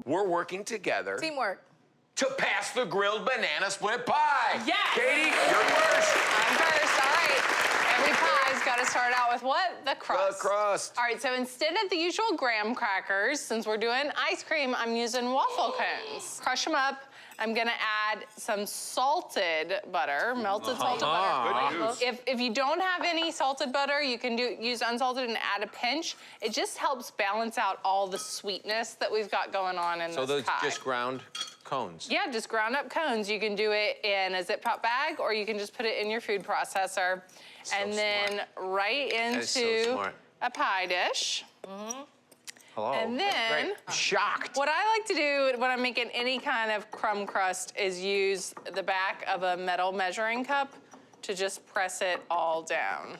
we're working together Teamwork. to pass the grilled banana split pie. Yes! Katie, you're first. I'm first, all right. Every pie's got to start out with what? The crust. The crust. All right, so instead of the usual graham crackers, since we're doing ice cream, I'm using waffle cones. Crush them up. I'm gonna add some salted butter, melted salted butter. Good news. If you don't have any salted butter, you can use unsalted and add a pinch. It just helps balance out all the sweetness that we've got going on in So this those pie. just ground cones? Yeah, just ground up cones. You can do it in a Zip Top bag, or you can just put it in your food processor. And then right That is so into smart. a pie dish. Hello. And then I'm shocked. what I like to do when I'm making any kind of crumb crust is use the back of a metal measuring cup to just press it all down.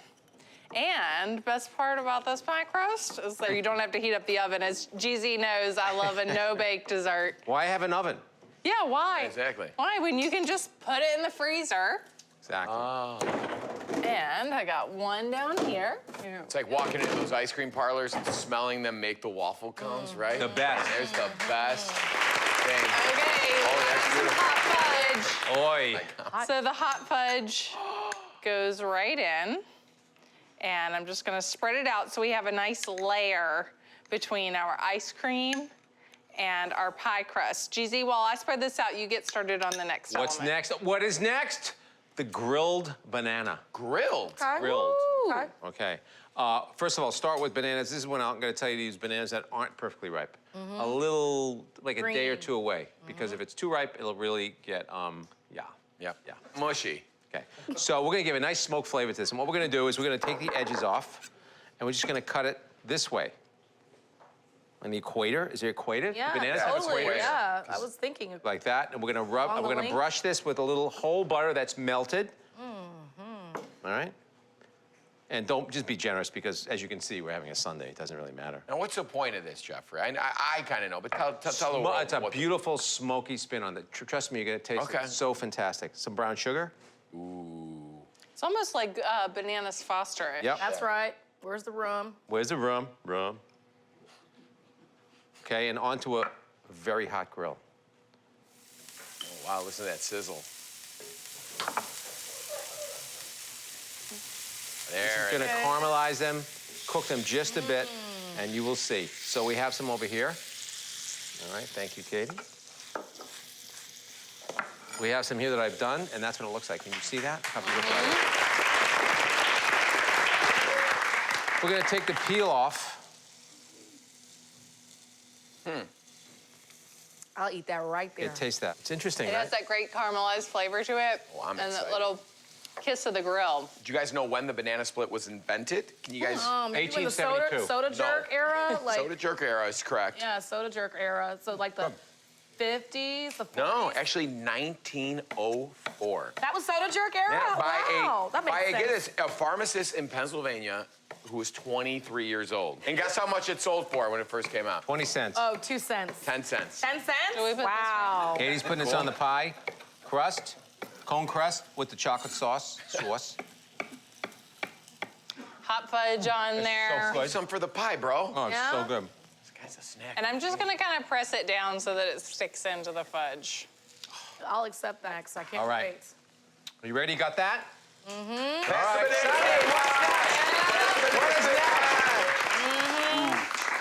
And best part about this pie crust is that you don't have to heat up the oven. As GZ knows, I love a no-bake dessert. Why have an oven? Yeah, why? Exactly. Why? When you can just put it in the freezer. Exactly. And I got one down here. It's like walking into those ice cream parlors and smelling them make the waffle cones, right? The best. There's the best thing. Okay, Oh, that's some beautiful. hot fudge. Oi. So the hot fudge goes right in. And I'm just gonna spread it out so we have a nice layer between our ice cream and our pie crust. GZ, while I spread this out, you get started on the next What's element. next? What is next? The grilled banana. Grilled. Grilled. Okay. Okay. First of all, start with bananas. This is when I'm going to tell you to use bananas that aren't perfectly ripe. A little, like a day or Green. two away. Because if it's too ripe, it'll really get, yeah. Yep. Yeah. Mushy. Okay. So we're going to give a nice smoke flavor to this. And what we're going to do is we're going to take the edges off, and we're just going to cut it this way. On the equator. Is there equator? Yeah, Bananas have totally. equators? Yeah, I was thinking of Like that, and we're gonna rub, Along we're the gonna length? brush this with a little whole butter that's melted. All right? And don't just be generous because, as you can see, we're having a Sunday. It doesn't really matter. Now, what's the point of this, Jeffrey? I kind of know, but tell the world. It's a what the- beautiful smoky spin on it. Trust me, you're gonna taste Okay. it. So fantastic. Some brown sugar. It's almost like bananas Foster. Yep. That's right. Where's the rum? Where's the rum? Rum. Okay, and onto a very hot grill. Oh, wow, listen to that sizzle. There. Gonna caramelize them, cook them just a bit, and you will see. So we have some over here. All right, thank you, Katie. We have some here that I've done, and that's what it looks like. Can you see that? How beautiful that is. We're gonna take the peel off. I'll eat that right there. Yeah, taste that. It's interesting, It right? has that great caramelized flavor to it. Oh, I'm and excited. that little kiss of the grill. Do you guys know when the banana split was invented? Can you guys? Maybe in the 1872. soda jerk era? Like, Soda jerk era is correct. yeah, soda jerk era. So like the 50s, the 40s? No, actually 1904. That was soda jerk era? Yeah, Wow, that makes sense. get this, a pharmacist in Pennsylvania who was 23 years old. And guess how much it sold for when it first came out? 20 cents. Oh, 2 cents. 10 cents. 10 cents? Should we put this Wow. Katie's putting this on the pie crust, cone crust with the chocolate sauce. Hot fudge on there. good. Some for the pie, bro. Oh, it's so Yeah? good. This guy's a snack. And I'm just gonna kind of press it down so that it sticks into the fudge. I'll accept that because I can't All right. wait. Are you ready? You got that? Pass the banana. What is that?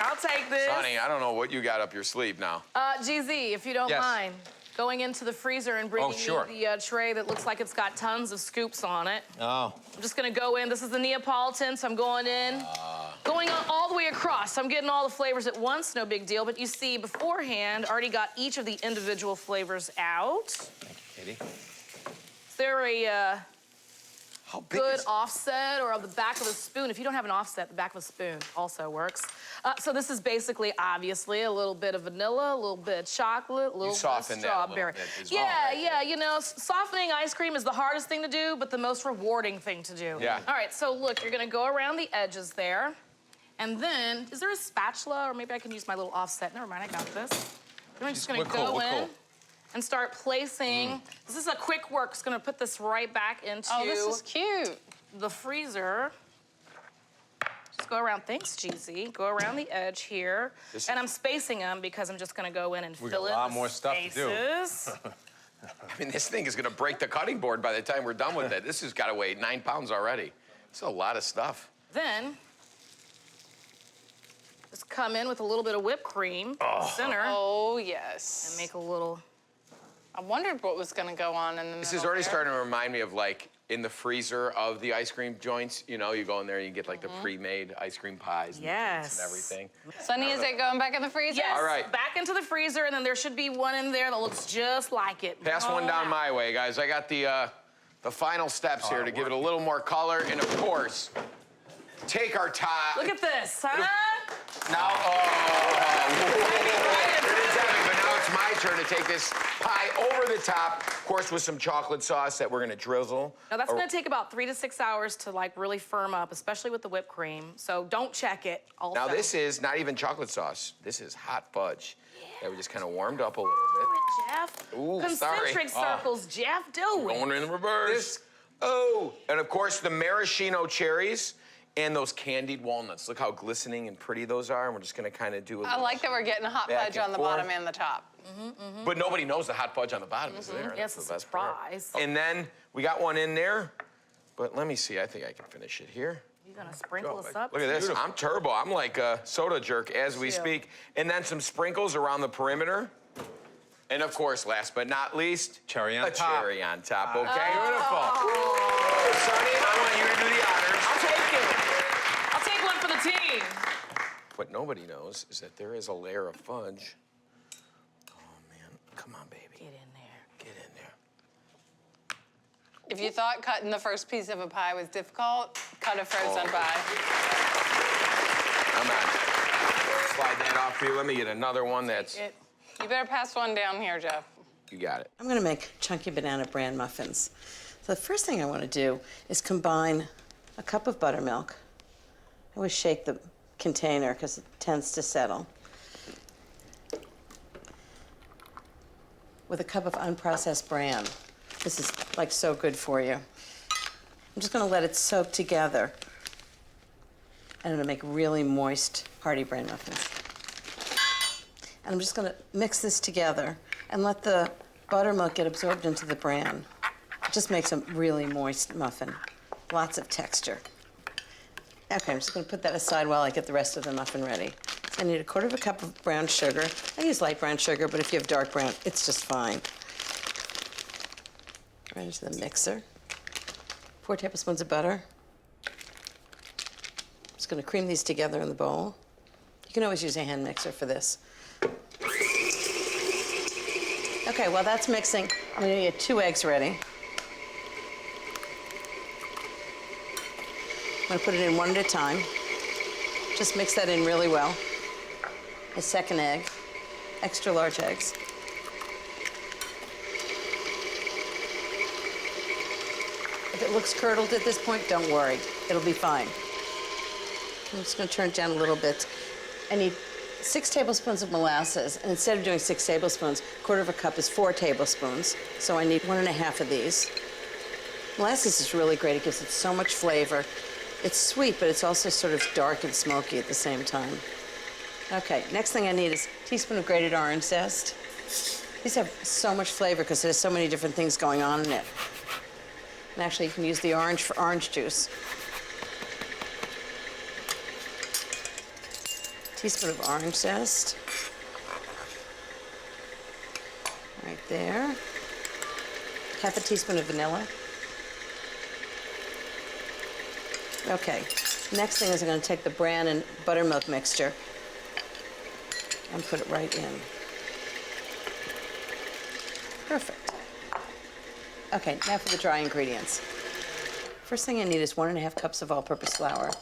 I'll take this. Sonny, I don't know what you got up your sleeve now. GZ, if you don't Yes. mind, going into the freezer and bringing sure. me the tray that looks like it's got tons of scoops on it. Oh. I'm just gonna go in. This is the Neapolitan, so I'm going in. Going on all the way across. I'm getting all the flavors at once, no big deal. But you see, beforehand, already got each of the individual flavors out. Thank you, Katie. Is there a How big good is offset or of the back of a spoon? If you don't have an offset, the back of a spoon also works. So this is basically, obviously, a little bit of vanilla, a little bit of chocolate, a little bit of soften that a little strawberry. bit as well, Yeah, right? yeah, you know, softening ice cream is the hardest thing to do, but the most rewarding thing to do. Yeah. All right, so look, you're gonna go around the edges there. And then, is there a spatula? Or maybe I can use my little offset. Never mind, I got this. Then I'm just gonna We're cool, go we're in cool. and start placing. This is a quick work. Just gonna put this right back into Oh, this is cute. the freezer. just go around. Thanks, GZ. Go around the edge here. And I'm spacing them because I'm just gonna go in and fill in got a lot the more stuff to do. spaces. I mean, this thing is gonna break the cutting board by the time we're done with it. This has gotta weigh 9 pounds already. It's a lot of stuff. Then, just come in with a little bit of whipped cream, center, Oh, yes. and make a little. I wondered what was going to go on in the middle. This is already there. starting to remind me of like in the freezer of the ice cream joints. You know, you go in there and you get like the pre-made ice cream pies and Yes. and everything. Sunny, is it going back in the freezer? Yes. All right. Back into the freezer, and then there should be one in there that looks just like it. Pass one down my way, guys. I got the final steps here to give it a little more color, and of course, take our top. Look at this, huh? Now, it is heavy, but now it's my turn to take this pie over the top, of course, with some chocolate sauce that we're gonna drizzle. Now that's gonna take about 3 to 6 hours to like really firm up, especially with the whipped cream. So don't check it. Also. Now this is not even chocolate sauce. This is hot fudge that we just kind of warmed up a little bit. Jeff. Ooh, Concentric sorry. circles, Jeff. Do it. Going in reverse. And of course the maraschino cherries and those candied walnuts. Look how glistening and pretty those are. And we're just gonna kind of do a I little like that we're getting hot back fudge and on the forth. bottom and the top. But nobody knows the hot fudge on the bottom is there. Yes, That's a the best part. surprise. And then we got one in there, but let me see. I think I can finish it here. You gonna sprinkle us up? Look at this. I'm turbo. I'm like a soda jerk as we Yeah. speak. And then some sprinkles around the perimeter. And of course, last but not least, Cherry on a top. cherry on top, okay? Beautiful. Sonny, I want you to do the honors. I'll take it. I'll take one for the team. What nobody knows is that there is a layer of fudge. Oh, man. Come on, baby. Get in there. Get in there. If you thought cutting the first piece of a pie was difficult, cut a frozen pie. Come on. Slide that off for you. Let me get another one that's... You better pass one down here, Jeff. You got it. I'm gonna make chunky banana bran muffins. So the first thing I wanna do is combine a cup of buttermilk. I always shake the container because it tends to settle. With a cup of unprocessed bran. This is like so good for you. I'm just gonna let it soak together. And I'm gonna make really moist, hearty bran muffins. And I'm just gonna mix this together and let the buttermilk get absorbed into the bran. It just makes a really moist muffin. Lots of texture. Okay, I'm just gonna put that aside while I get the rest of the muffin ready. I need a quarter of a cup of brown sugar. I use light brown sugar, but if you have dark brown, it's just fine. Right into the mixer. 4 tablespoons of butter. Just gonna cream these together in the bowl. You can always use a hand mixer for this. Okay, while that's mixing, I'm gonna get 2 eggs ready. I'm gonna put it in one at a time. Just mix that in really well. A second egg, extra large eggs. If it looks curdled at this point, don't worry, it'll be fine. I'm just gonna turn it down a little bit. I need 6 tablespoons of molasses, and instead of doing 6 tablespoons, quarter of a cup is 4 tablespoons, so I need 1.5 of these. Molasses is really great, it gives it so much flavor. It's sweet, but it's also sort of dark and smoky at the same time. Okay, next thing I need is a teaspoon of grated orange zest. These have so much flavor because there's so many different things going on in it. And actually, you can use the orange for orange juice. Teaspoon of orange zest. Right there. Half a teaspoon of vanilla. Okay, next thing is I'm gonna take the bran and buttermilk mixture and put it right in. Perfect. Okay, now for the dry ingredients. First thing I need is 1.5 cups of all-purpose flour.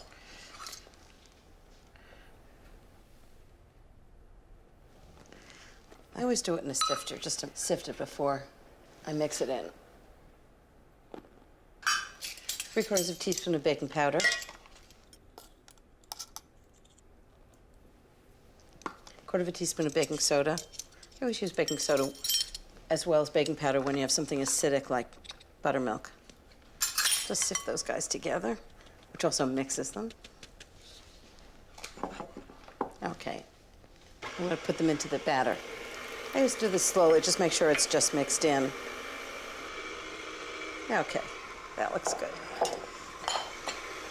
I always do it in a sifter, just to sift it before I mix it in. 3/4 teaspoon of baking powder. 1/4 teaspoon of baking soda. I always use baking soda as well as baking powder when you have something acidic like buttermilk. Just sift those guys together, which also mixes them. Okay. I'm gonna put them into the batter. I just do this slowly, just make sure it's just mixed in. Okay, that looks good.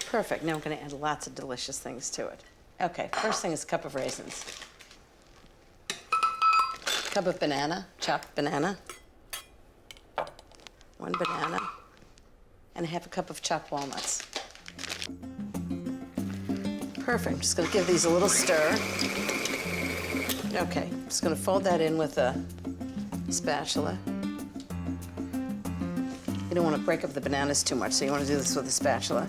Perfect, now I'm gonna add lots of delicious things to it. Okay, first thing is a cup of raisins. Cup of banana, chopped banana. 1 banana. And 1/2 cup of chopped walnuts. Perfect, just gonna give these a little stir. Okay, just gonna fold that in with a spatula. You don't want to break up the bananas too much, so you want to do this with a spatula.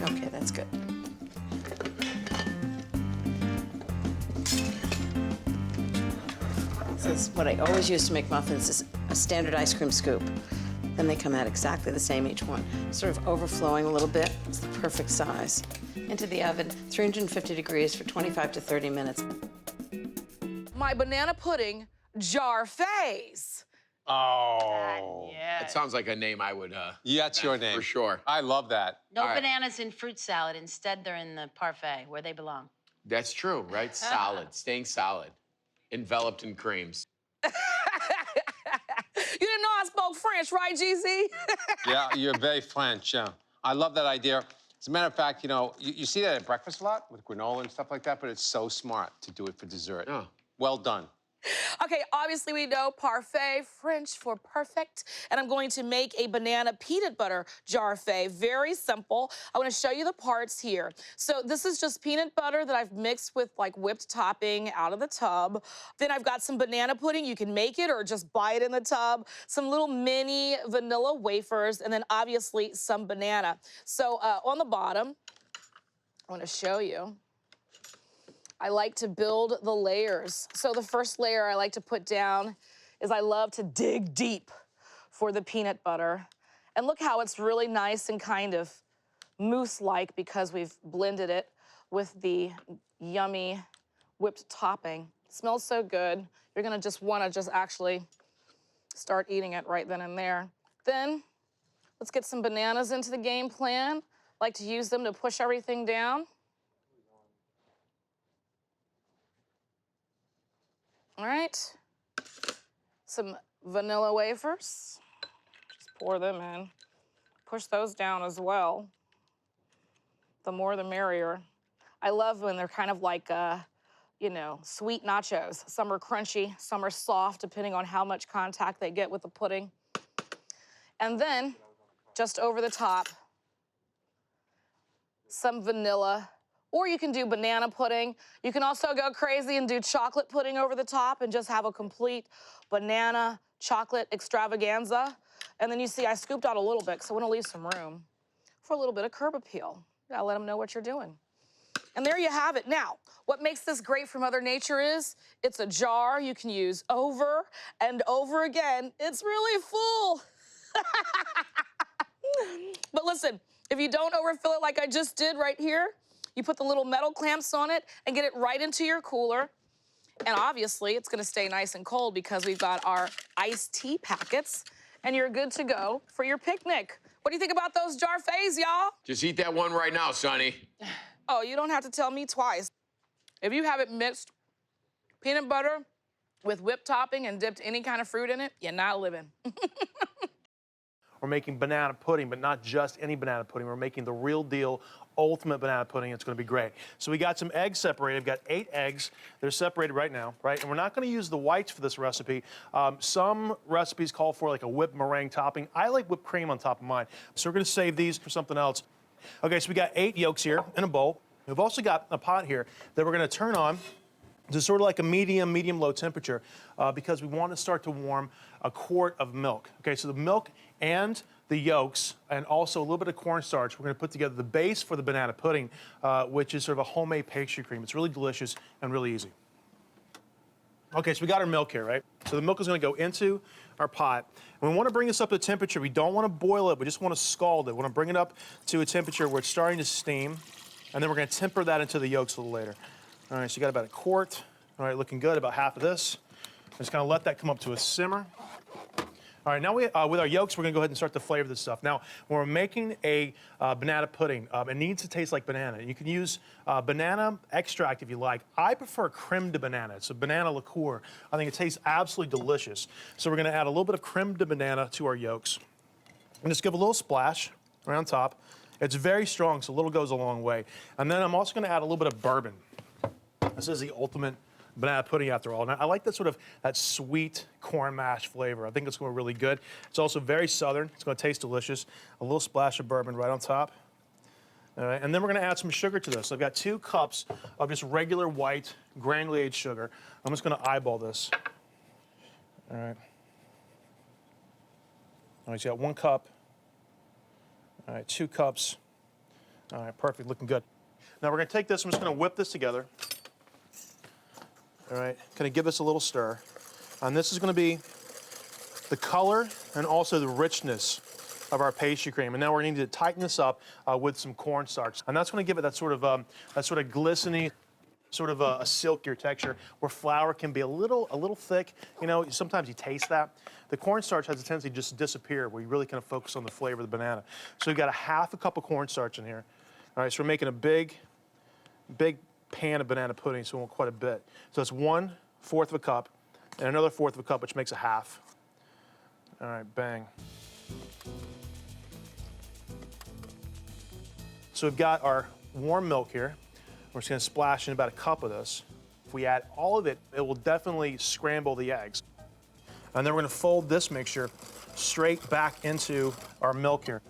Okay, that's good. This is what I always use to make muffins, is a standard ice cream scoop. Then they come out exactly the same, each one. Sort of overflowing a little bit. It's the perfect size. Into the oven, 350 degrees for 25 to 30 minutes. My banana pudding, Jar-Faits. Oh. Yeah. It sounds like a name I would. Yeah, that's your name. For sure. I love that. No All right. bananas in fruit salad. Instead, they're in the parfait where they belong. That's true, right? Solid, staying solid, enveloped in creams. You didn't know I spoke French, right, GZ? Yeah, you're very French, yeah. I love that idea. As a matter of fact, you know, you see that at breakfast a lot with granola and stuff like that, but it's so smart to do it for dessert. Oh. Well done. Okay, obviously we know parfait, French for perfect, and I'm going to make a banana peanut butter Jar-Fait. Very simple. I want to show you the parts here. So this is just peanut butter that I've mixed with like whipped topping out of the tub. Then I've got some banana pudding. You can make it or just buy it in the tub. Some little mini vanilla wafers, and then obviously some banana. So on the bottom, I want to show you. I like to build the layers. So the first layer I like to put down is I love to dig deep for the peanut butter. And look how it's really nice and kind of mousse-like because we've blended it with the yummy whipped topping. It smells so good. You're gonna just wanna actually start eating it right then and there. Then let's get some bananas into the game plan. I like to use them to push everything down. All right, some vanilla wafers. Just pour them in. Push those down as well. The more the merrier. I love when they're kind of like, you know, sweet nachos. Some are crunchy, some are soft, depending on how much contact they get with the pudding. And then, just over the top, some vanilla. Or you can do banana pudding. You can also go crazy and do chocolate pudding over the top and just have a complete banana chocolate extravaganza. And then you see I scooped out a little bit because I want to leave some room for a little bit of curb appeal. You gotta let them know what you're doing. And there you have it. Now, what makes this great for Mother Nature is it's a jar you can use over and over again. It's really full. But listen, if you don't overfill it like I just did right here, you put the little metal clamps on it and get it right into your cooler. And obviously, it's gonna stay nice and cold because we've got our iced tea packets, and you're good to go for your picnic. What do you think about those Jar-Faits, y'all? Just eat that one right now, Sonny. Oh, you don't have to tell me twice. If you haven't mixed peanut butter with whipped topping and dipped any kind of fruit in it, you're not living. We're making banana pudding, but not just any banana pudding. We're making the real deal, ultimate banana pudding. It's gonna be great. So we got some eggs separated. I've got 8 eggs. They're separated right now, right? And we're not gonna use the whites for this recipe. Some recipes call for like a whipped meringue topping. I like whipped cream on top of mine. So we're gonna save these for something else. Okay, so we got 8 yolks here in a bowl. We've also got a pot here that we're gonna turn on to sort of like a medium-low temperature because we want to start to warm a quart of milk. Okay, so the milk and the yolks and also a little bit of cornstarch, we're going to put together the base for the banana pudding, which is sort of a homemade pastry cream. It's really delicious and really easy. Okay, so we got our milk here, right? So the milk is going to go into our pot. And we want to bring this up to temperature. We don't want to boil it. We just want to scald it. We want to bring it up to a temperature where it's starting to steam, and then we're going to temper that into the yolks a little later. All right, so you got about a quart. All right, looking good, about half of this. Just kind of let that come up to a simmer. All right, now with our yolks, we're gonna go ahead and start to flavor this stuff. Now, when we're making a banana pudding, it needs to taste like banana. You can use banana extract if you like. I prefer creme de banana. It's a banana liqueur. I think it tastes absolutely delicious. So we're gonna add a little bit of creme de banana to our yolks. And just give a little splash right on top. It's very strong, so a little goes a long way. And then I'm also gonna add a little bit of bourbon. This is the ultimate banana pudding after all. And I like that sweet corn mash flavor. I think it's going to be really good. It's also very southern. It's going to taste delicious. A little splash of bourbon right on top. All right, and then we're going to add some sugar to this. So I've got 2 cups of just regular white granulated sugar. I'm just going to eyeball this. All right. All right, so you got 1 cup. All right, 2 cups. All right, perfect, looking good. Now we're going to take this, I'm just going to whip this together. All right, going to give this a little stir. And this is going to be the color and also the richness of our pastry cream. And now we're going to need to tighten this up with some cornstarch. And that's going to give it that sort of glistening, sort of a silkier texture, where flour can be a little thick. You know, sometimes you taste that. The cornstarch has a tendency to just disappear, where you really kind of focus on the flavor of the banana. So we've got a 1/2 cup of cornstarch in here. All right, so we're making a big pan of banana pudding, so we want quite a bit. So it's 1/4 of a cup and another 1/4 of a cup, which makes a 1/2. All right, bang. So we've got our warm milk here. We're just gonna splash in about a cup of this. If we add all of it, it will definitely scramble the eggs. And then we're gonna fold this mixture straight back into our milk here.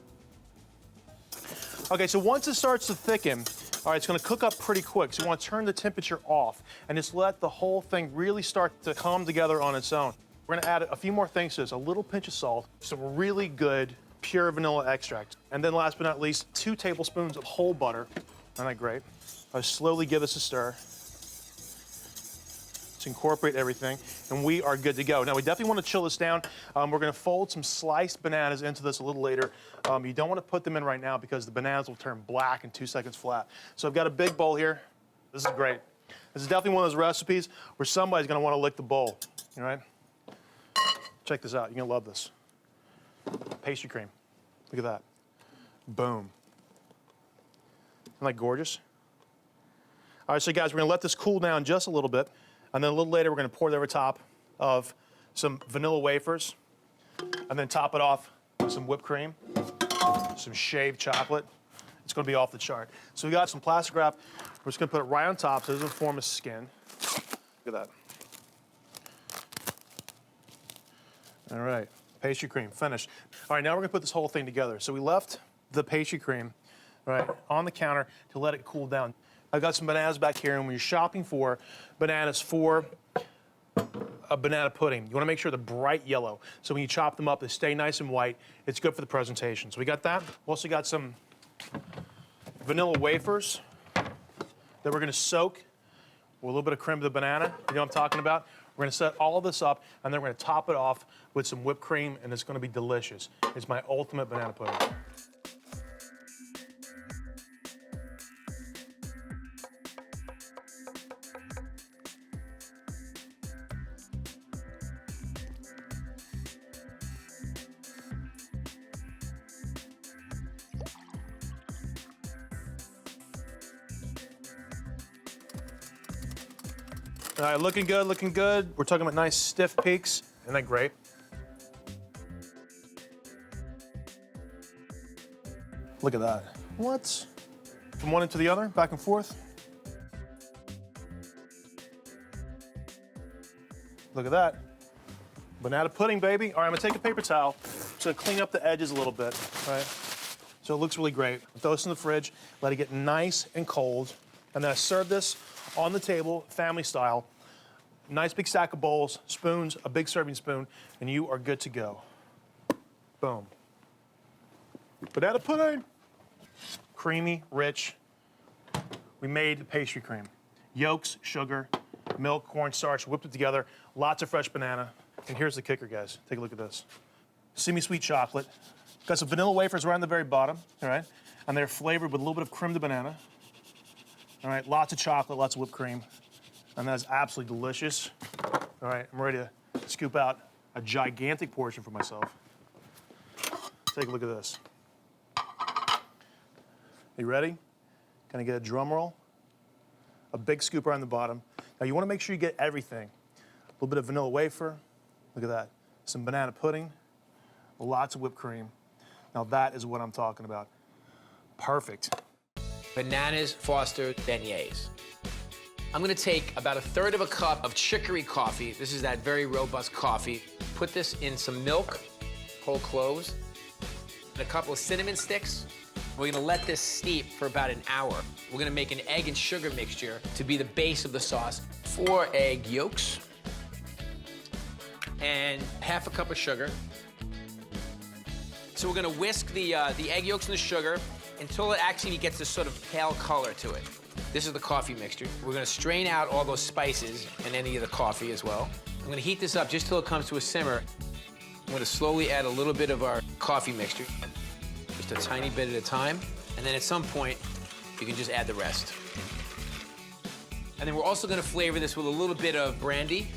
Okay, so once it starts to thicken, all right, it's gonna cook up pretty quick. So you wanna turn the temperature off and just let the whole thing really start to come together on its own. We're gonna add a few more things to this, a little pinch of salt, some really good pure vanilla extract. And then last but not least, 2 tablespoons of whole butter. Isn't that great? I'll slowly give this a stir to incorporate everything, and we are good to go. Now, we definitely want to chill this down. We're going to fold some sliced bananas into this a little later. You don't want to put them in right now because the bananas will turn black in 2 seconds flat. So I've got a big bowl here. This is great. This is definitely one of those recipes where somebody's going to want to lick the bowl, all right? Check this out. You're going to love this. Pastry cream. Look at that. Boom. Isn't that gorgeous? All right, so guys, we're gonna let this cool down just a little bit, and then a little later we're gonna pour it over top of some vanilla wafers, and then top it off with some whipped cream, some shaved chocolate. It's gonna be off the chart. So we got some plastic wrap. We're just gonna put it right on top so it doesn't form a skin. Look at that. All right, pastry cream, finished. All right, now we're gonna put this whole thing together. So we left the pastry cream, right, on the counter to let it cool down. I've got some bananas back here, and when you're shopping for bananas for a banana pudding, you wanna make sure they're bright yellow. So when you chop them up, they stay nice and white. It's good for the presentation. So we got that. We also got some vanilla wafers that we're gonna soak with a little bit of creme de banana. You know what I'm talking about? We're gonna set all of this up, and then we're gonna top it off with some whipped cream, and it's gonna be delicious. It's my ultimate banana pudding. All right, looking good, looking good. We're talking about nice stiff peaks. Isn't that great? Look at that. What? From one end to the other, back and forth. Look at that. Banana pudding, baby. All right, I'm gonna take a paper towel. Just gonna clean up the edges a little bit, all right? So it looks really great. Throw this in the fridge, let it get nice and cold, and then I serve this on the table, family style. Nice big stack of bowls, spoons, a big serving spoon, and you are good to go. Boom. Banana pudding. Creamy, rich. We made pastry cream. Yolks, sugar, milk, cornstarch, whipped it together, lots of fresh banana. And here's the kicker, guys. Take a look at this. Semi-sweet chocolate. Got some vanilla wafers right on the very bottom, all right? And they're flavored with a little bit of creme de banana. All right, lots of chocolate, lots of whipped cream. And that is absolutely delicious. All right, I'm ready to scoop out a gigantic portion for myself. Take a look at this. You ready? Can I get a drum roll? A big scoop around the bottom. Now you want to make sure you get everything. A little bit of vanilla wafer. Look at that. Some banana pudding. Lots of whipped cream. Now that is what I'm talking about. Perfect. Bananas foster beignets. I'm gonna take about 1/3 of a cup of chicory coffee. This is that very robust coffee. Put this in some milk, whole cloves, and a couple of cinnamon sticks. We're gonna let this steep for about an hour. We're gonna make an egg and sugar mixture to be the base of the sauce. 4 egg yolks and half a cup of sugar. So we're gonna whisk the egg yolks and the sugar until it actually gets this sort of pale color to it. This is the coffee mixture. We're gonna strain out all those spices and any of the coffee as well. I'm gonna heat this up just till it comes to a simmer. I'm gonna slowly add a little bit of our coffee mixture, just a tiny bit at a time. And then at some point, you can just add the rest. And then we're also gonna flavor this with a little bit of brandy.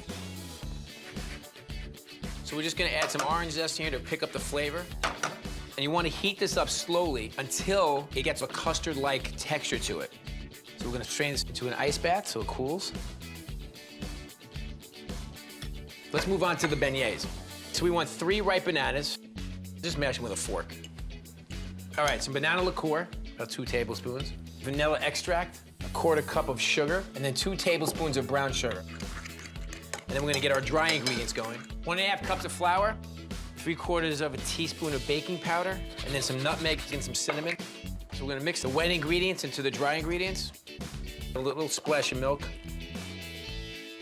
So we're just gonna add some orange zest here to pick up the flavor. And you wanna heat this up slowly until it gets a custard-like texture to it. So we're gonna strain this into an ice bath so it cools. Let's move on to the beignets. So we want 3 ripe bananas. Just mash them with a fork. All right, some banana liqueur, about 2 tablespoons. Vanilla extract, 1/4 cup of sugar, and then 2 tablespoons of brown sugar. And then we're gonna get our dry ingredients going. 1½ cups of flour, 3/4 of a teaspoon of baking powder, and then some nutmeg and some cinnamon. So we're gonna mix the wet ingredients into the dry ingredients. A little splash of milk.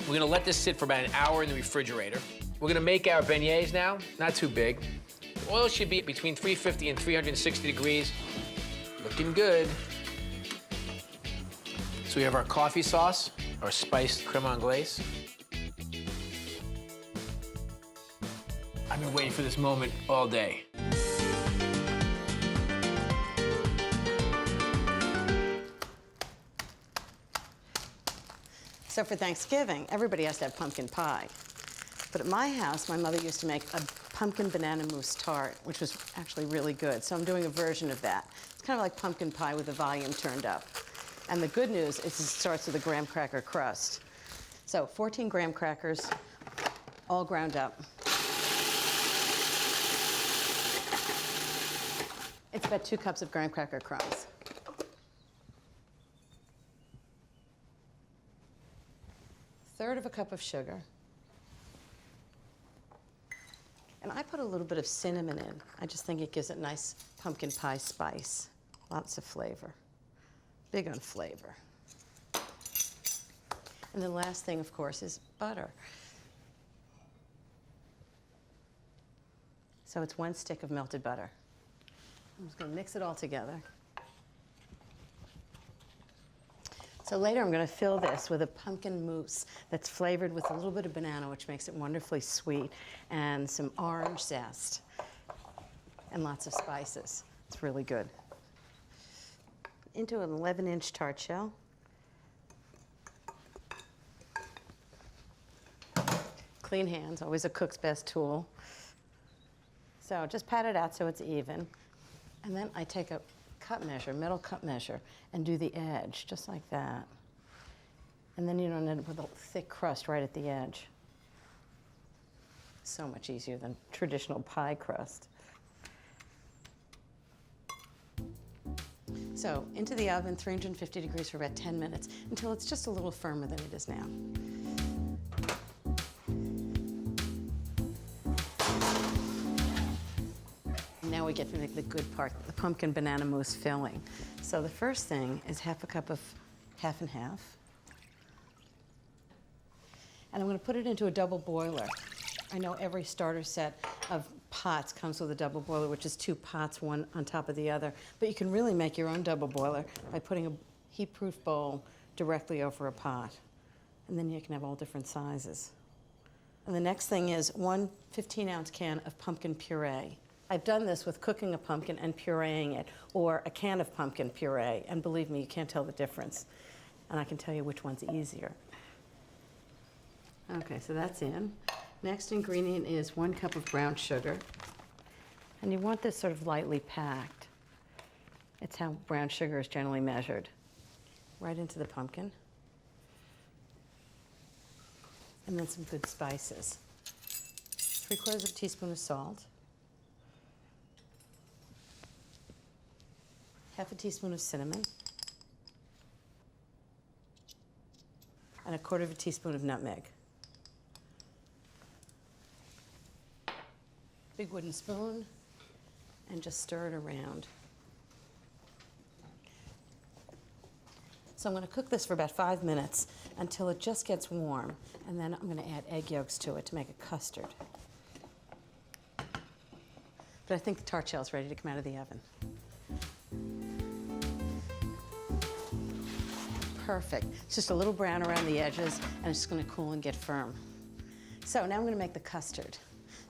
We're gonna let this sit for about an hour in the refrigerator. We're gonna make our beignets now, not too big. The oil should be between 350 and 360 degrees. Looking good. So we have our coffee sauce, our spiced creme anglaise. I've been waiting for this moment all day. So for Thanksgiving, everybody has to have pumpkin pie. But at my house, my mother used to make a pumpkin banana mousse tart, which was actually really good. So I'm doing a version of that. It's kind of like pumpkin pie with the volume turned up. And the good news is it starts with a graham cracker crust. So 14 graham crackers, all ground up. It's about 2 cups of graham cracker crumbs. Third of a cup of sugar. And I put a little bit of cinnamon in. I just think it gives it nice pumpkin pie spice. Lots of flavor. Big on flavor. And the last thing, of course, is butter. So it's 1 stick of melted butter. I'm just gonna mix it all together. So later I'm gonna fill this with a pumpkin mousse that's flavored with a little bit of banana, which makes it wonderfully sweet, and some orange zest, and lots of spices. It's really good. Into an 11-inch tart shell. Clean hands, always a cook's best tool. So just pat it out so it's even. And then I take a cup measure, metal cup measure, and do the edge, just like that. And then you don't end up with a thick crust right at the edge. So much easier than traditional pie crust. So into the oven, 350 degrees for about 10 minutes, until it's just a little firmer than it is now. Now we get to make the good part, the pumpkin banana mousse filling. So the first thing is half a cup of half and half. And I'm gonna put it into a double boiler. I know every starter set of pots comes with a double boiler, which is 2 pots, one on top of the other. But you can really make your own double boiler by putting a heat-proof bowl directly over a pot. And then you can have all different sizes. And the next thing is 1 15-ounce can of pumpkin puree. I've done this with cooking a pumpkin and pureeing it, or a can of pumpkin puree, and believe me, you can't tell the difference. And I can tell you which one's easier. Okay, so that's in. Next ingredient is 1 cup of brown sugar. And you want this sort of lightly packed. It's how brown sugar is generally measured. Right into the pumpkin. And then some good spices. 3/4 of a teaspoon of salt. 1/2 teaspoon of cinnamon. And 1/4 teaspoon of nutmeg. Big wooden spoon, and just stir it around. So I'm going to cook this for about 5 minutes until it just gets warm, and then I'm going to add egg yolks to it to make a custard. But I think the tart shell is ready to come out of the oven. Perfect. It's just a little brown around the edges, and it's just going to cool and get firm. So now I'm going to make the custard.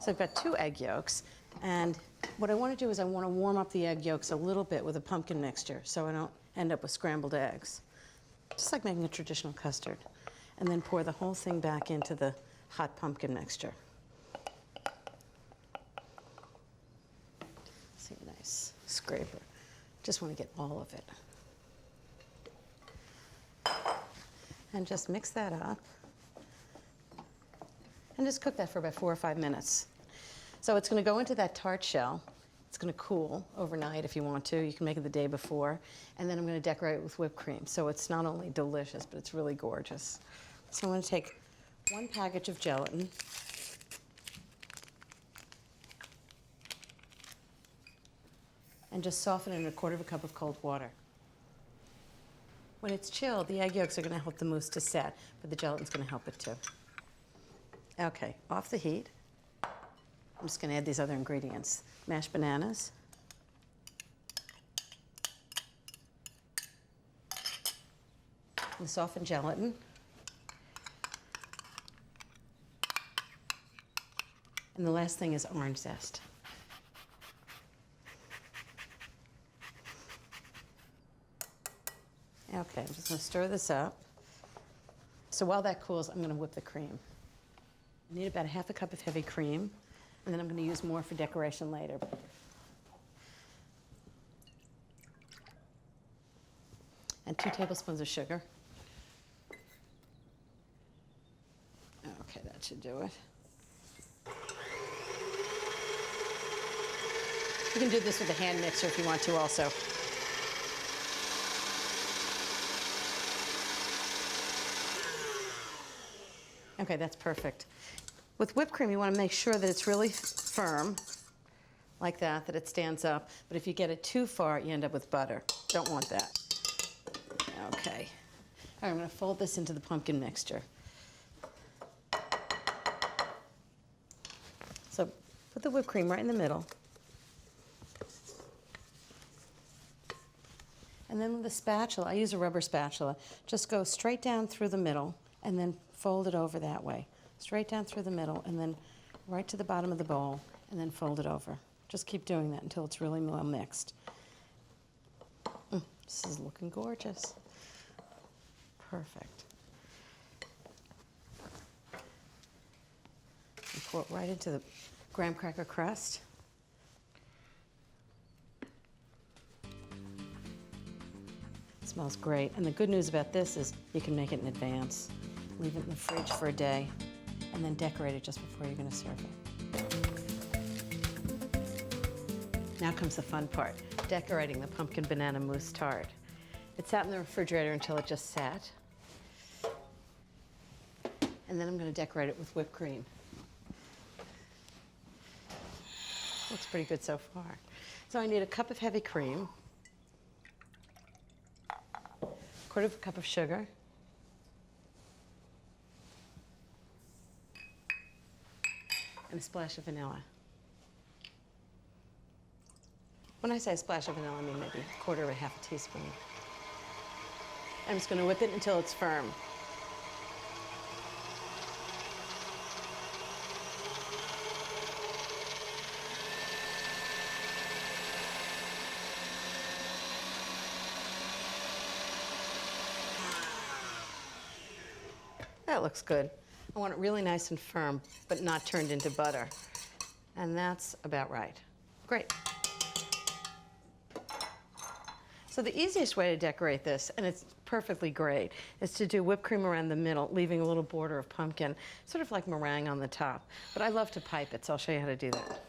So I've got 2 egg yolks, and what I want to do is I want to warm up the egg yolks a little bit with a pumpkin mixture so I don't end up with scrambled eggs. Just like making a traditional custard. And then pour the whole thing back into the hot pumpkin mixture. See a nice scraper. Just want to get all of it. And just mix that up. And just cook that for about 4 or 5 minutes. So it's going to go into that tart shell. It's going to cool overnight if you want to. You can make it the day before. And then I'm going to decorate it with whipped cream. So it's not only delicious, but it's really gorgeous. So I'm going to take 1 package of gelatin. And just soften it in 1/4 cup of cold water. When it's chilled, the egg yolks are going to help the mousse to set, but the gelatin's going to help it too. Okay, off the heat. I'm just going to add these other ingredients. Mashed bananas. The softened gelatin. And the last thing is orange zest. Okay, I'm just going to stir this up. So while that cools, I'm going to whip the cream. I need about 1/2 cup of heavy cream, and then I'm going to use more for decoration later. And 2 tablespoons of sugar. Okay, that should do it. You can do this with a hand mixer if you want to also. Okay, that's perfect. With whipped cream, you want to make sure that it's really firm, like that, that it stands up. But if you get it too far, you end up with butter. Don't want that. Okay. All right, I'm going to fold this into the pumpkin mixture. So put the whipped cream right in the middle. And then with a spatula, I use a rubber spatula, just go straight down through the middle and then fold it over that way. Straight down through the middle and then right to the bottom of the bowl and then fold it over. Just keep doing that until it's really well mixed. This is looking gorgeous. Perfect. And pour it right into the graham cracker crust. It smells great. And the good news about this is you can make it in advance. Leave it in the fridge for a day, and then decorate it just before you're going to serve it. Now comes the fun part, decorating the pumpkin banana mousse tart. It sat in the refrigerator until it just sat. And then I'm going to decorate it with whipped cream. Looks pretty good so far. So I need a cup of heavy cream, 1/4 cup of sugar, and a splash of vanilla. When I say a splash of vanilla, I mean maybe 1/4 or 1/2 teaspoon. I'm just going to whip it until it's firm. That looks good. I want it really nice and firm, but not turned into butter. And that's about right. Great. So the easiest way to decorate this, and it's perfectly great, is to do whipped cream around the middle, leaving a little border of pumpkin, sort of like meringue on the top. But I love to pipe it, so I'll show you how to do that.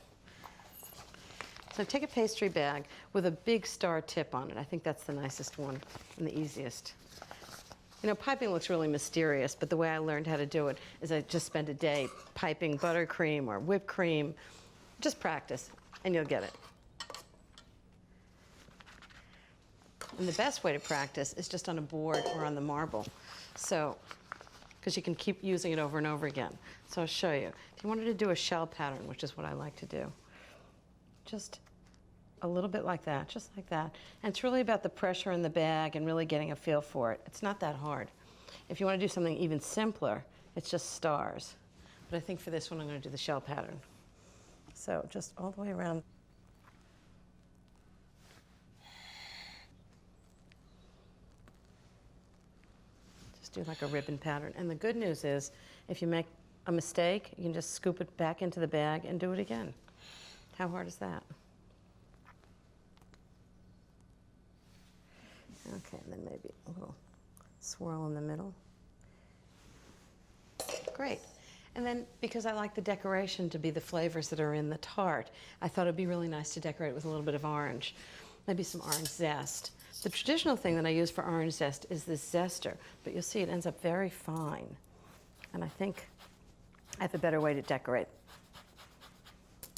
So take a pastry bag with a big star tip on it. I think that's the nicest one and the easiest. You know, piping looks really mysterious, but the way I learned how to do it is I just spend a day piping buttercream or whipped cream. Just practice, and you'll get it. And the best way to practice is just on a board or on the marble. So, because you can keep using it over and over again. So I'll show you. If you wanted to do a shell pattern, which is what I like to do, just a little bit like that, just like that. And it's really about the pressure in the bag and really getting a feel for it. It's not that hard. If you want to do something even simpler, it's just stars. But I think for this one, I'm going to do the shell pattern. So just all the way around. Just do like a ribbon pattern. And the good news is, if you make a mistake, you can just scoop it back into the bag and do it again. How hard is that? Okay, and then maybe a little swirl in the middle. Great. And then, because I like the decoration to be the flavors that are in the tart, I thought it'd be really nice to decorate with a little bit of orange, maybe some orange zest. The traditional thing that I use for orange zest is this zester, but you'll see it ends up very fine. And I think I have a better way to decorate.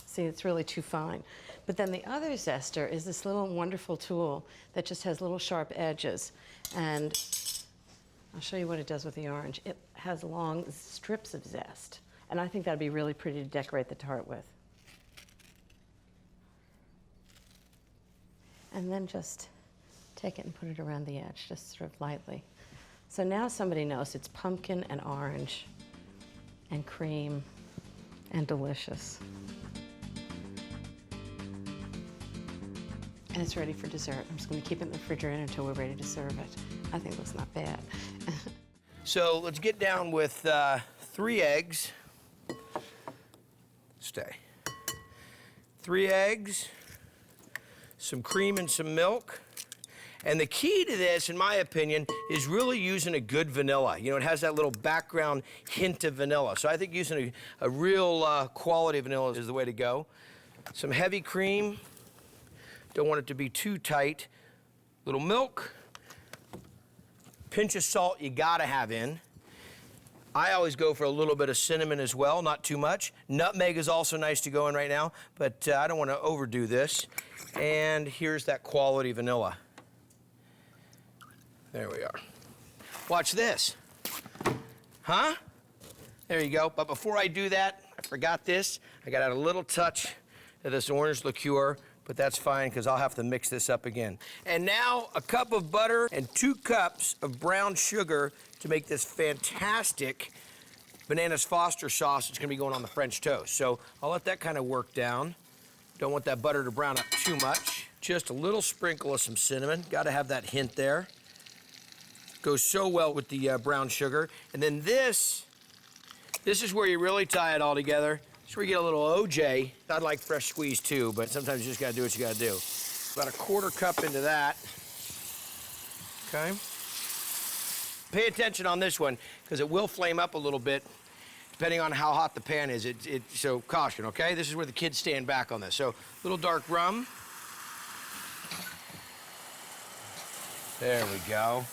See, it's really too fine. But then the other zester is this little wonderful tool that just has little sharp edges. And I'll show you what it does with the orange. It has long strips of zest. And I think that'd be really pretty to decorate the tart with. And then just take it and put it around the edge, just sort of lightly. So now somebody knows it's pumpkin and orange and cream and delicious. And it's ready for dessert. I'm just going to keep it in the refrigerator until we're ready to serve it. I think that's not bad. So let's get down with 3 eggs. Stay. 3 eggs, some cream and some milk. And the key to this, in my opinion, is really using a good vanilla. You know, it has that little background hint of vanilla. So I think using a real quality vanilla is the way to go. Some heavy cream. Don't want it to be too tight. Little milk. Pinch of salt you gotta have in. I always go for a little bit of cinnamon as well, not too much. Nutmeg is also nice to go in right now, but I don't want to overdo this. And here's that quality vanilla. There we are. Watch this. Huh? There you go. But before I do that, I forgot this. I got a little touch of this orange liqueur, but that's fine because I'll have to mix this up again. And now a cup of butter and 2 cups of brown sugar to make this fantastic Bananas Foster sauce. It's gonna be going on the French toast. So I'll let that kind of work down. Don't want that butter to brown up too much. Just a little sprinkle of some cinnamon. Gotta have that hint there. Goes so well with the brown sugar. And then this is where you really tie it all together. This is where you get a little OJ. I'd like fresh squeeze too, but sometimes you just gotta do what you gotta do. About a 1/4 cup into that. Okay. Pay attention on this one, because it will flame up a little bit, depending on how hot the pan is. So caution, okay? This is where the kids stand back on this. So a little dark rum. There we go.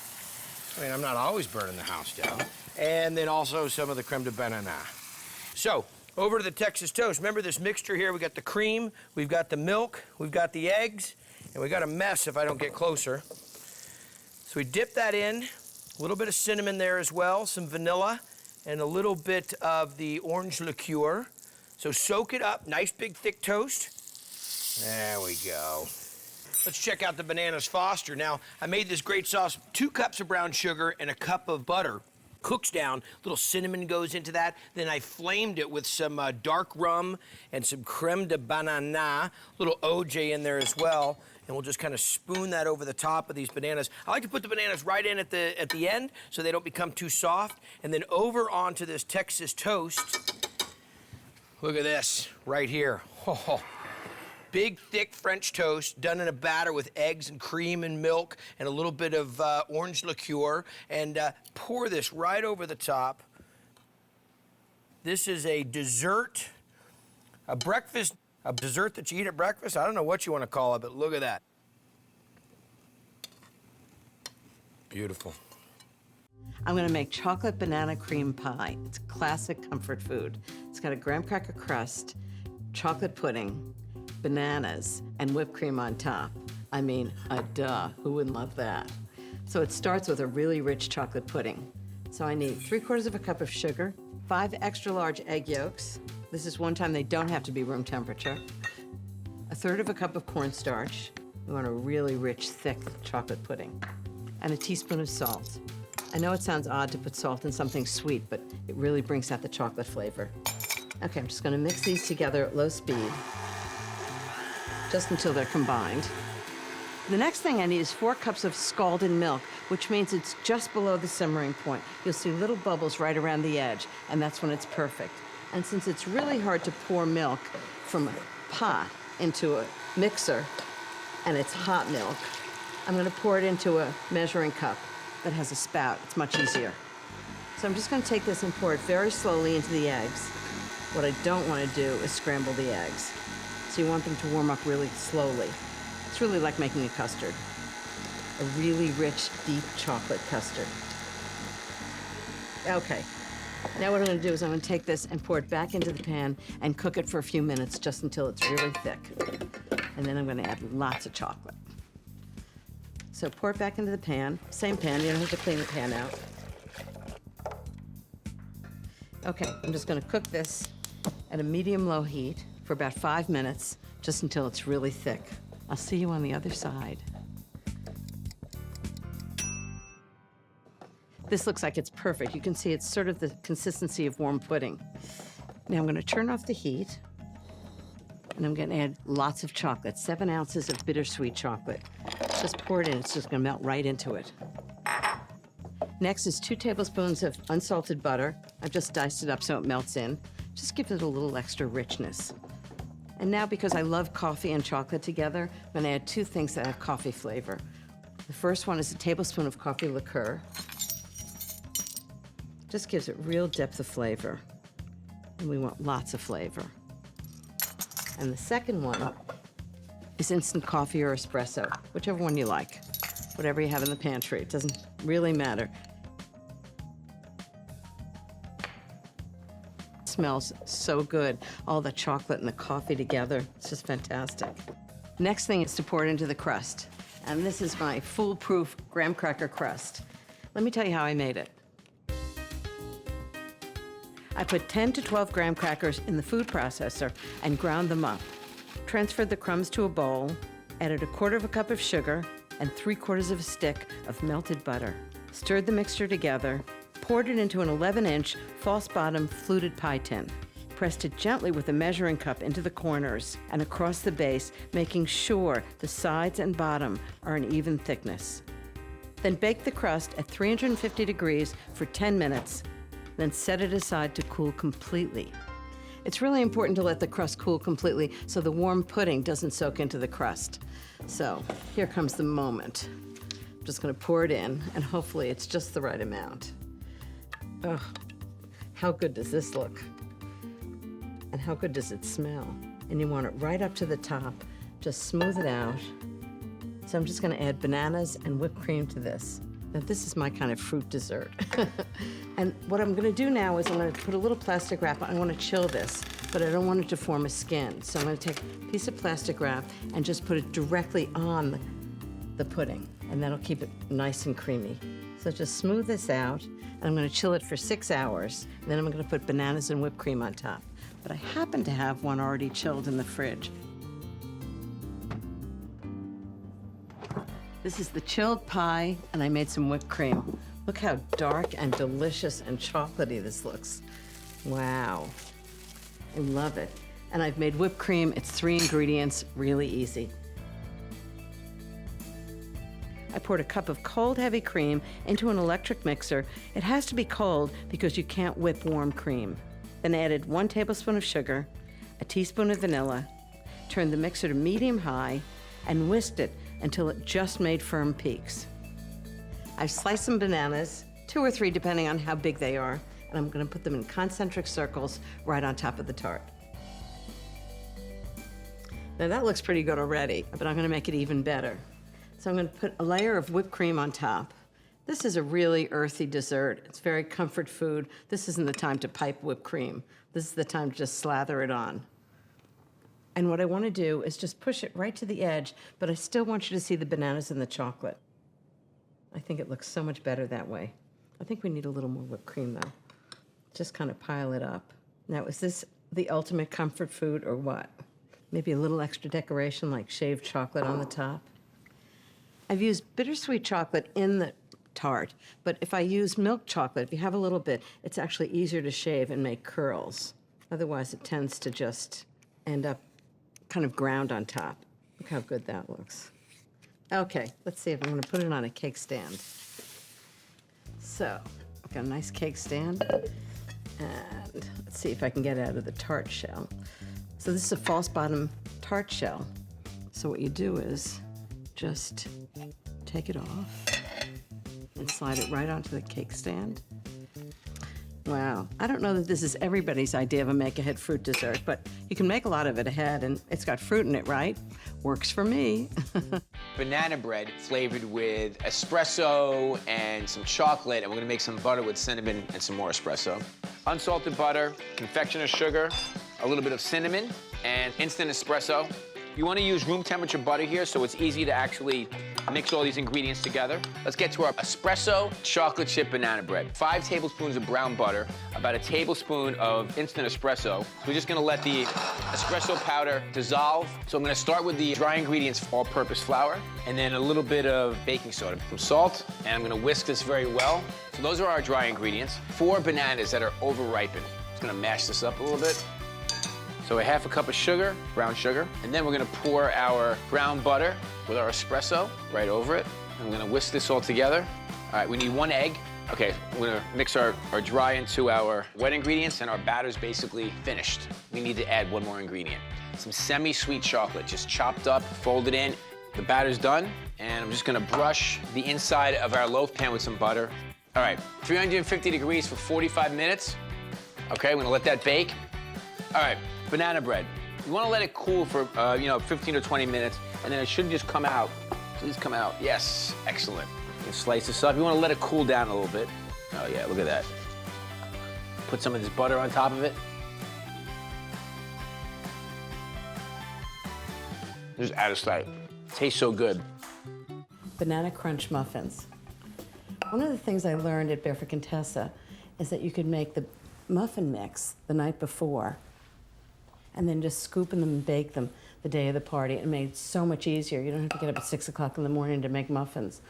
I mean, I'm not always burning the house down. And then also some of the creme de banana. So, over to the Texas toast. Remember this mixture here? We got the cream, we've got the milk, we've got the eggs, and we got a mess if I don't get closer. So we dip that in, a little bit of cinnamon there as well, some vanilla, and a little bit of the orange liqueur. So soak it up, nice big thick toast. There we go. Let's check out the Bananas Foster. Now, I made this great sauce, 2 cups of brown sugar and a cup of butter. cooks down, little cinnamon goes into that. Then I flamed it with some dark rum and some creme de banana, little OJ in there as well. And we'll just kind of spoon that over the top of these bananas. I like to put the bananas right in at the end so they don't become too soft. And then over onto this Texas toast. Look at this right here. Oh, big, thick French toast done in a batter with eggs and cream and milk and a little bit of orange liqueur. And pour this right over the top. This is a dessert, a dessert that you eat at breakfast. I don't know what you want to call it, but look at that. Beautiful. I'm gonna make chocolate banana cream pie. It's a classic comfort food. It's got a graham cracker crust, chocolate pudding, bananas, and whipped cream on top. I mean, duh, who wouldn't love that? So it starts with a really rich chocolate pudding. So I need 3/4 of a cup of sugar, 5 extra large egg yolks. This is one time they don't have to be room temperature. 1/3 of a cup of cornstarch. We want a really rich, thick chocolate pudding. And a teaspoon of salt. I know it sounds odd to put salt in something sweet, but it really brings out the chocolate flavor. Okay, I'm just gonna mix these together at low speed, just until they're combined. The next thing I need is 4 cups of scalded milk, which means it's just below the simmering point. You'll see little bubbles right around the edge, and that's when it's perfect. And since it's really hard to pour milk from a pot into a mixer, and it's hot milk, I'm gonna pour it into a measuring cup that has a spout. It's much easier. So I'm just gonna take this and pour it very slowly into the eggs. What I don't wanna do is scramble the eggs. So you want them to warm up really slowly. It's really like making a custard. A really rich, deep chocolate custard. Okay, now what I'm gonna do is I'm gonna take this and pour it back into the pan and cook it for a few minutes just until it's really thick. And then I'm gonna add lots of chocolate. So pour it back into the pan, same pan, you don't have to clean the pan out. Okay, I'm just gonna cook this at a medium-low heat for about 5 minutes, just until it's really thick. I'll see you on the other side. This looks like it's perfect. You can see it's sort of the consistency of warm pudding. Now I'm gonna turn off the heat, and I'm gonna add lots of chocolate, 7 ounces of bittersweet chocolate. Just pour it in, it's just gonna melt right into it. Next is 2 tablespoons of unsalted butter. I've just diced it up so it melts in. Just gives it a little extra richness. And now, because I love coffee and chocolate together, I'm gonna add 2 things that have coffee flavor. The first one is a tablespoon of coffee liqueur. Just gives it real depth of flavor. And we want lots of flavor. And the second one is instant coffee or espresso, whichever one you like. Whatever you have in the pantry, it doesn't really matter. It smells so good. All the chocolate and the coffee together, it's just fantastic. Next thing is to pour it into the crust. And this is my foolproof graham cracker crust. Let me tell you how I made it. I put 10 to 12 graham crackers in the food processor and ground them up. Transferred the crumbs to a bowl, added 1/4 of a cup of sugar and 3/4 of a stick of melted butter. Stirred the mixture together, poured it into an 11-inch false bottom fluted pie tin. Pressed it gently with a measuring cup into the corners and across the base, making sure the sides and bottom are an even thickness. Then bake the crust at 350 degrees for 10 minutes, then set it aside to cool completely. It's really important to let the crust cool completely so the warm pudding doesn't soak into the crust. So here comes the moment. I'm just gonna pour it in, and hopefully it's just the right amount. Oh, how good does this look? And how good does it smell? And you want it right up to the top. Just smooth it out. So I'm just gonna add bananas and whipped cream to this. Now this is my kind of fruit dessert. And what I'm gonna do now is I'm gonna put a little plastic wrap on. I wanna chill this, but I don't want it to form a skin. So I'm gonna take a piece of plastic wrap and just put it directly on the pudding, and that'll keep it nice and creamy. So just smooth this out, and I'm gonna chill it for 6 hours, and then I'm gonna put bananas and whipped cream on top. But I happen to have one already chilled in the fridge. This is the chilled pie, and I made some whipped cream. Look how dark and delicious and chocolatey this looks. Wow. I love it. And I've made whipped cream. It's 3 ingredients, really easy. I poured a cup of cold, heavy cream into an electric mixer. It has to be cold because you can't whip warm cream. Then added 1 tablespoon of sugar, a teaspoon of vanilla, turned the mixer to medium-high, and whisked it until it just made firm peaks. I've sliced some bananas, 2 or 3 depending on how big they are, and I'm gonna put them in concentric circles right on top of the tart. Now that looks pretty good already, but I'm gonna make it even better. So I'm gonna put a layer of whipped cream on top. This is a really earthy dessert. It's very comfort food. This isn't the time to pipe whipped cream. This is the time to just slather it on. And what I wanna do is just push it right to the edge, but I still want you to see the bananas and the chocolate. I think it looks so much better that way. I think we need a little more whipped cream though. Just kind of pile it up. Now, is this the ultimate comfort food or what? Maybe a little extra decoration like shaved chocolate on the top. I've used bittersweet chocolate in the tart, but if I use milk chocolate, if you have a little bit, it's actually easier to shave and make curls. Otherwise, it tends to just end up kind of ground on top. Look how good that looks. Okay, let's see if I'm gonna put it on a cake stand. So, I've got a nice cake stand, and let's see if I can get it out of the tart shell. So this is a false bottom tart shell. So what you do is just take it off and slide it right onto the cake stand. Wow, I don't know that this is everybody's idea of a make-ahead fruit dessert, but you can make a lot of it ahead, and it's got fruit in it, right? Works for me. Banana bread flavored with espresso and some chocolate, and we're gonna make some butter with cinnamon and some more espresso. Unsalted butter, confectioner's sugar, a little bit of cinnamon, and instant espresso. You wanna use room temperature butter here so it's easy to actually mix all these ingredients together. Let's get to our espresso chocolate chip banana bread. 5 tablespoons of brown butter, about a tablespoon of instant espresso. We're just gonna let the espresso powder dissolve. So I'm gonna start with the dry ingredients, all-purpose flour, and then a little bit of baking soda, some salt, and I'm gonna whisk this very well. So those are our dry ingredients. 4 bananas that are over-ripened. Just gonna mash this up a little bit. So a half a cup of sugar, brown sugar, and then we're gonna pour our brown butter with our espresso right over it. I'm gonna whisk this all together. All right, we need 1 egg. Okay, we're gonna mix our dry into our wet ingredients, and our batter's basically finished. We need to add 1 more ingredient. Some semi-sweet chocolate, just chopped up, folded in. The batter's done, and I'm just gonna brush the inside of our loaf pan with some butter. All right, 350 degrees for 45 minutes. Okay, we're gonna let that bake. All right, banana bread. You wanna let it cool for, 15 or 20 minutes, and then it should just come out. Please come out. Yes, excellent. You can slice this up. You wanna let it cool down a little bit. Oh yeah, look at that. Put some of this butter on top of it. Just out of sight. Tastes so good. Banana crunch muffins. One of the things I learned at Barefoot Contessa is that you could make the muffin mix the night before and then just scoop them and bake them the day of the party. It made it so much easier. You don't have to get up at 6 o'clock in the morning to make muffins.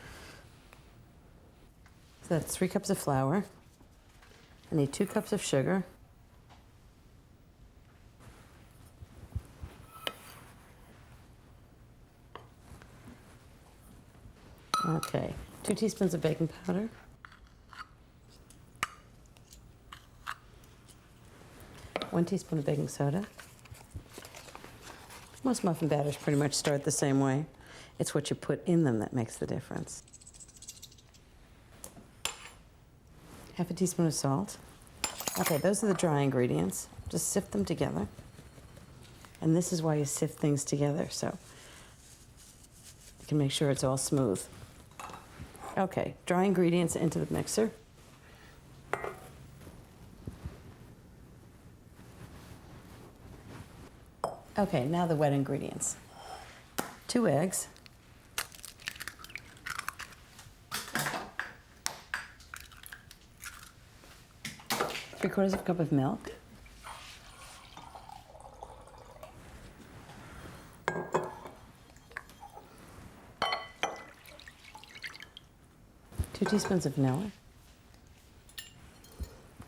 So that's 3 cups of flour. I need 2 cups of sugar. Okay, 2 teaspoons of baking powder. 1 teaspoon of baking soda. Most muffin batters pretty much start the same way. It's what you put in them that makes the difference. Half a teaspoon of salt. Okay, those are the dry ingredients. Just sift them together. And this is why you sift things together, so you can make sure it's all smooth. Okay, dry ingredients into the mixer. Okay, now the wet ingredients. 2 eggs. 3/4 cup of milk. Two teaspoons of vanilla.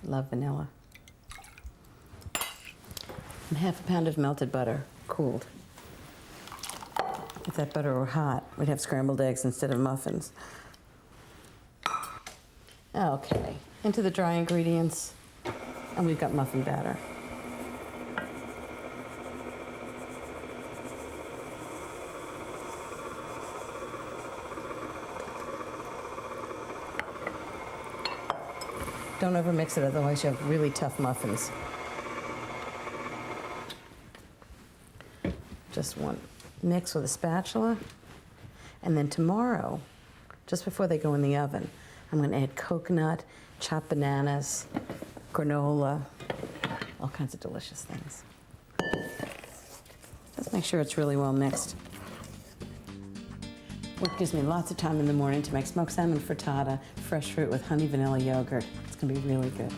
Love vanilla. And half a pound of melted butter, cooled. If that butter were hot, we'd have scrambled eggs instead of muffins. Okay, into the dry ingredients, and we've got muffin batter. Don't overmix it, otherwise you have really tough muffins. Just one mix with a spatula. And then tomorrow, just before they go in the oven, I'm gonna add coconut, chopped bananas, granola, all kinds of delicious things. Just make sure it's really well mixed. What gives me lots of time in the morning to make smoked salmon frittata, fresh fruit with honey vanilla yogurt. It's gonna be really good.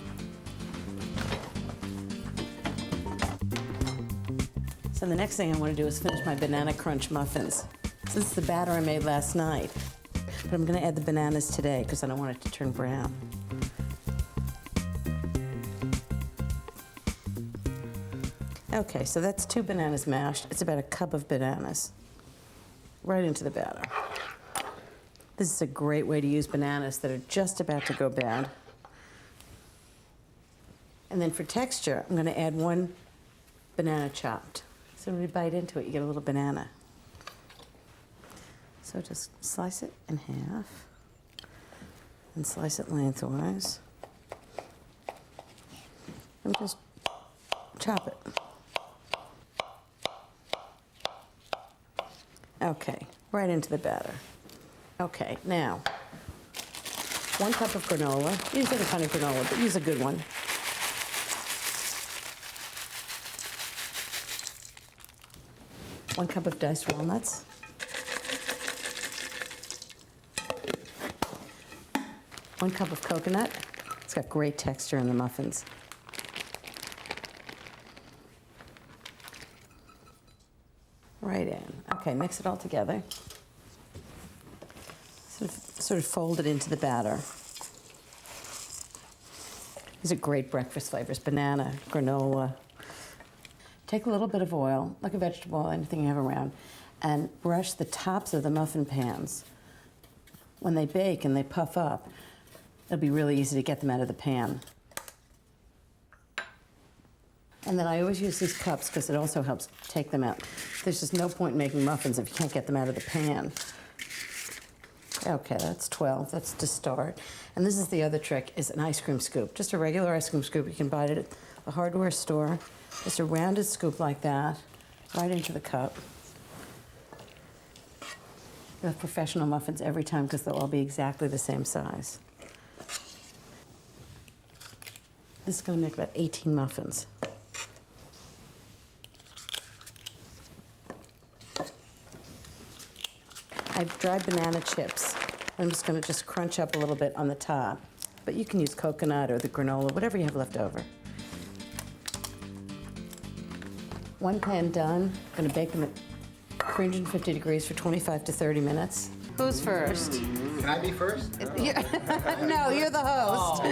So the next thing I want to do is finish my banana crunch muffins. So this is the batter I made last night, but I'm gonna add the bananas today because I don't want it to turn brown. Okay, so that's 2 bananas mashed. It's about a cup of bananas. Right into the batter. This is a great way to use bananas that are just about to go bad. And then for texture, I'm gonna add 1 banana chopped. So when you bite into it, you get a little banana. So just slice it in half and slice it lengthwise. And just chop it. Okay, right into the batter. Okay, now, 1 cup of granola. Use any kind of granola, but use a good one. One cup of diced walnuts. 1 cup of coconut. It's got great texture in the muffins. Right in. Okay, mix it all together. Sort of fold it into the batter. These are great breakfast flavors: banana, granola. Take a little bit of oil, like a vegetable oil, anything you have around, and brush the tops of the muffin pans. When they bake and they puff up, it'll be really easy to get them out of the pan. And then I always use these cups because it also helps take them out. There's just no point in making muffins if you can't get them out of the pan. Okay, that's 12, that's to start. And this is the other trick, is an ice cream scoop. Just a regular ice cream scoop. You can buy it at the hardware store. Just a rounded scoop like that, right into the cup. You'll have professional muffins every time because they'll all be exactly the same size. This is gonna make about 18 muffins. I've dried banana chips. I'm just gonna crunch up a little bit on the top, but you can use coconut or the granola, whatever you have left over. 1 pan done. Gonna bake them at 350 degrees for 25 to 30 minutes. Who's first? Can I be first? No, you're the host.